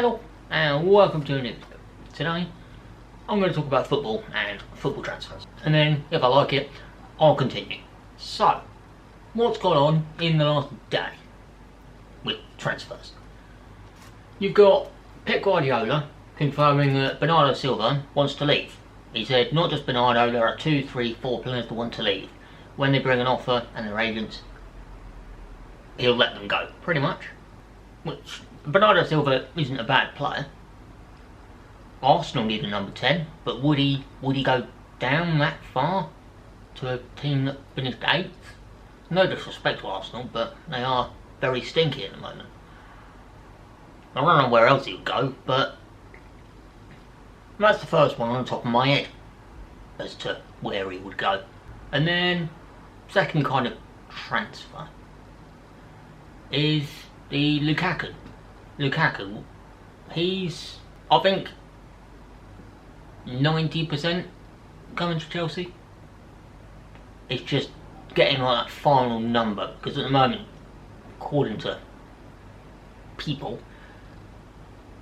Hello and welcome to a new video. Today I'm going to talk about football and football transfers, and then if I like it I'll continue. So, what's gone on in the last day with transfers? You've got Pep Guardiola confirming that Bernardo Silva wants to leave. He said not just Bernardo, there are 2, 3, 4 players that want to leave. When they bring an offer and their agents, he'll let them go, pretty much. Which, Bernardo Silva isn't a bad player. Arsenal need a number 10, but would he go down that far to a team that finished 8th? No disrespect to Arsenal, but they are very stinky at the moment. I don't know where else he would go, but that's the first one on the top of my head as to where he would go. And then, second kind of transfer is the Lukaku. Lukaku, he's, I think, 90% coming to Chelsea. It's just getting like that final number, because at the moment, according to people,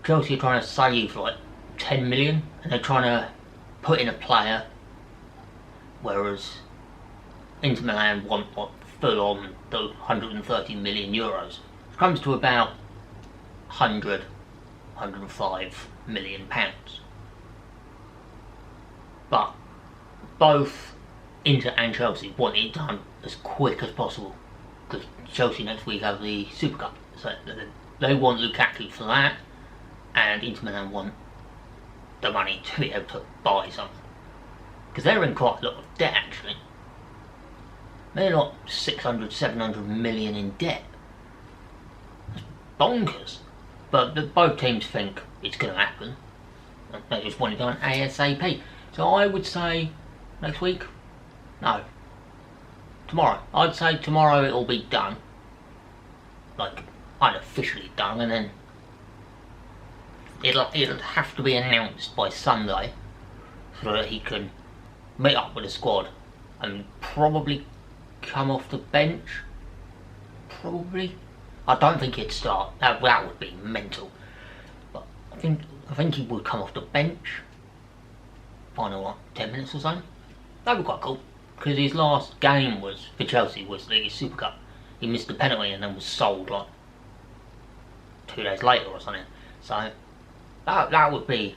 Chelsea are trying to save like 10 million, and they're trying to put in a player, whereas Inter Milan want what, full on the 130 million euros. It comes to about 105 million pounds. But both Inter and Chelsea want it done as quick as possible, because Chelsea next week have the Super Cup, so they want Lukaku for that, and Inter Milan want the money to be able to buy something, because they're in quite a lot of debt actually. They're not 600, 700 million in debt. That's bonkers. But both teams think it's going to happen. They just want it done ASAP. So I would say next week? No. Tomorrow. I'd say tomorrow it'll be done. Like, unofficially done, and then it'll have to be announced by Sunday so that he can meet up with the squad and probably come off the bench. Probably. I don't think he'd start. That would be mental. But I think he would come off the bench. Final what, 10 minutes or so. That'd be quite cool. Because his last game was for Chelsea was the Super Cup. He missed the penalty and then was sold like 2 days later or something. So that would be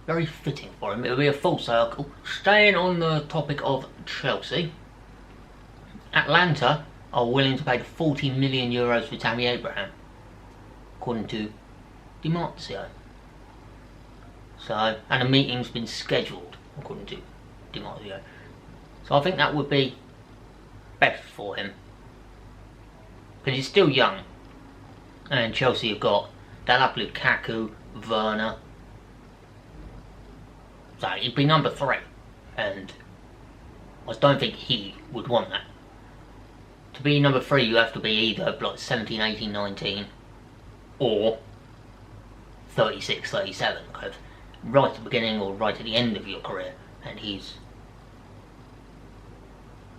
very fitting for him. It would be a full circle. Staying on the topic of Chelsea, Atlanta are willing to pay 40 million euros for Tammy Abraham, according to Dimarzio. So, and a meeting's been scheduled, according to Dimarzio. So I think that would be best for him, because he's still young, and Chelsea have got, they'll have Lukaku, Werner, so he'd be number 3, and I don't think he would want that. To be number 3 you have to be either like 17, 18, 19 or 36, 37, kind of right at the beginning or right at the end of your career, and he's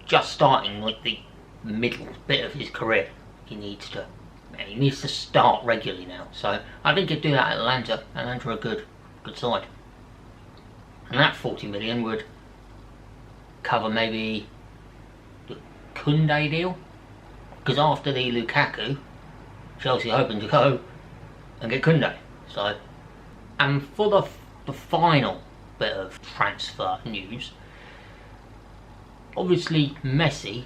just starting like the middle bit of his career. He needs to start regularly now, so I think he'd do that at Atlanta. Atlanta are a good side, and that 40 million would cover maybe the Koundé deal, because after the Lukaku, Chelsea are hoping to go and get Koundé. So, and for the final bit of transfer news, obviously Messi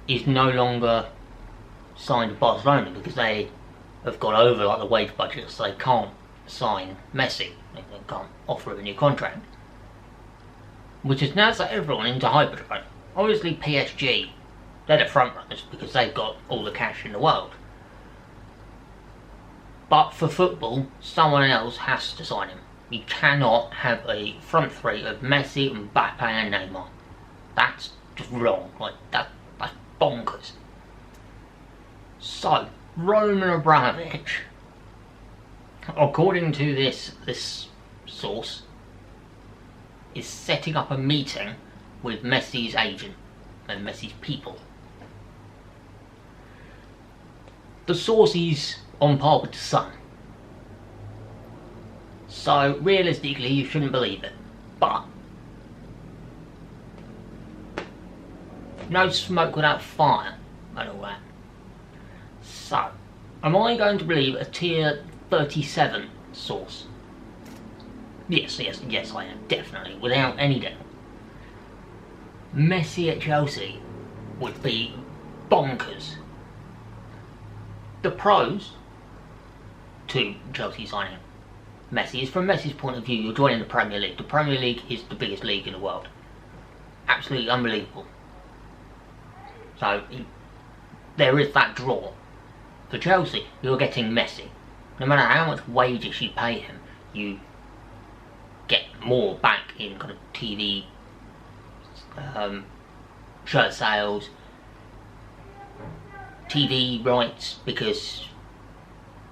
is no longer signed to Barcelona because they have got over like the wage budget, so they can't sign Messi. They can't offer him a new contract, which has now set everyone into hyperdrive. Obviously PSG, they're the front runners because they've got all the cash in the world. But for football, someone else has to sign him. You cannot have a front 3 of Messi, Mbappe and Neymar. That's just wrong. Like, that's bonkers. So, Roman Abramovich, according to this source, is setting up a meeting with Messi's agent and Messi's people. The source is on par with the Sun. So realistically, you shouldn't believe it. But no smoke without fire and all that. So, am I going to believe a tier 37 source? Yes, I am, definitely, without any doubt. Messi at Chelsea would be bonkers. The pros to Chelsea signing Messi is, from Messi's point of view, you're joining the Premier League. The Premier League is the biggest league in the world. Absolutely unbelievable. So, there is that draw. For Chelsea, you're getting Messi. No matter how much wages you pay him, you get more back in kind of TV, shirt sales, TV rights, because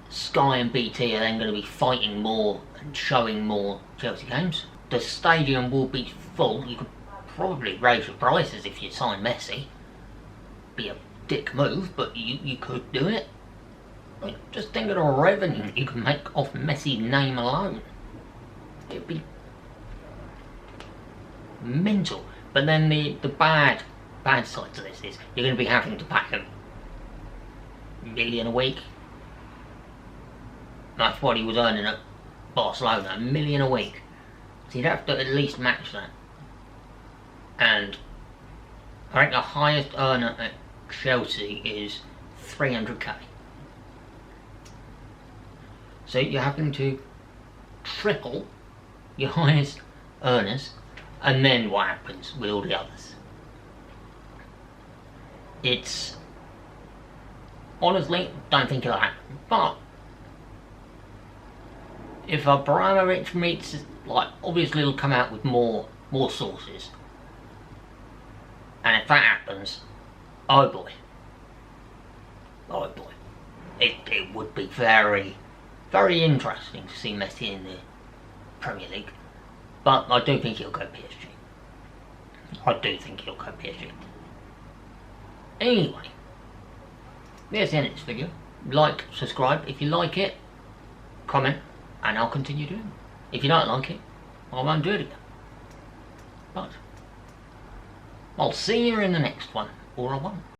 Sky and BT are then going to be fighting more and showing more Chelsea games. The stadium will be full. You could probably raise your prices if you sign Messi. Be a dick move, but you could do it. Like, just think of the revenue you can make off Messi's name alone. It'd be mental. But then the bad side to this is you're going to be having to pay him $1 million a week. That's what he was earning at Barcelona, $1 million a week. So you'd have to at least match that. And I think the highest earner at Chelsea is 300k. So you're having to triple your highest earners, and then what happens with all the others? It's, honestly, don't think it'll happen. But if Abramovich meets, like, obviously it'll come out with more sources. And if that happens, oh boy, it would be very, very interesting to see Messi in the Premier League. But I do think he'll go PSG. Anyway, there's the end of this video. Like, subscribe if you like it, comment, and I'll continue doing it. If you don't like it, I won't do it again. But I'll see you in the next one, or I won't.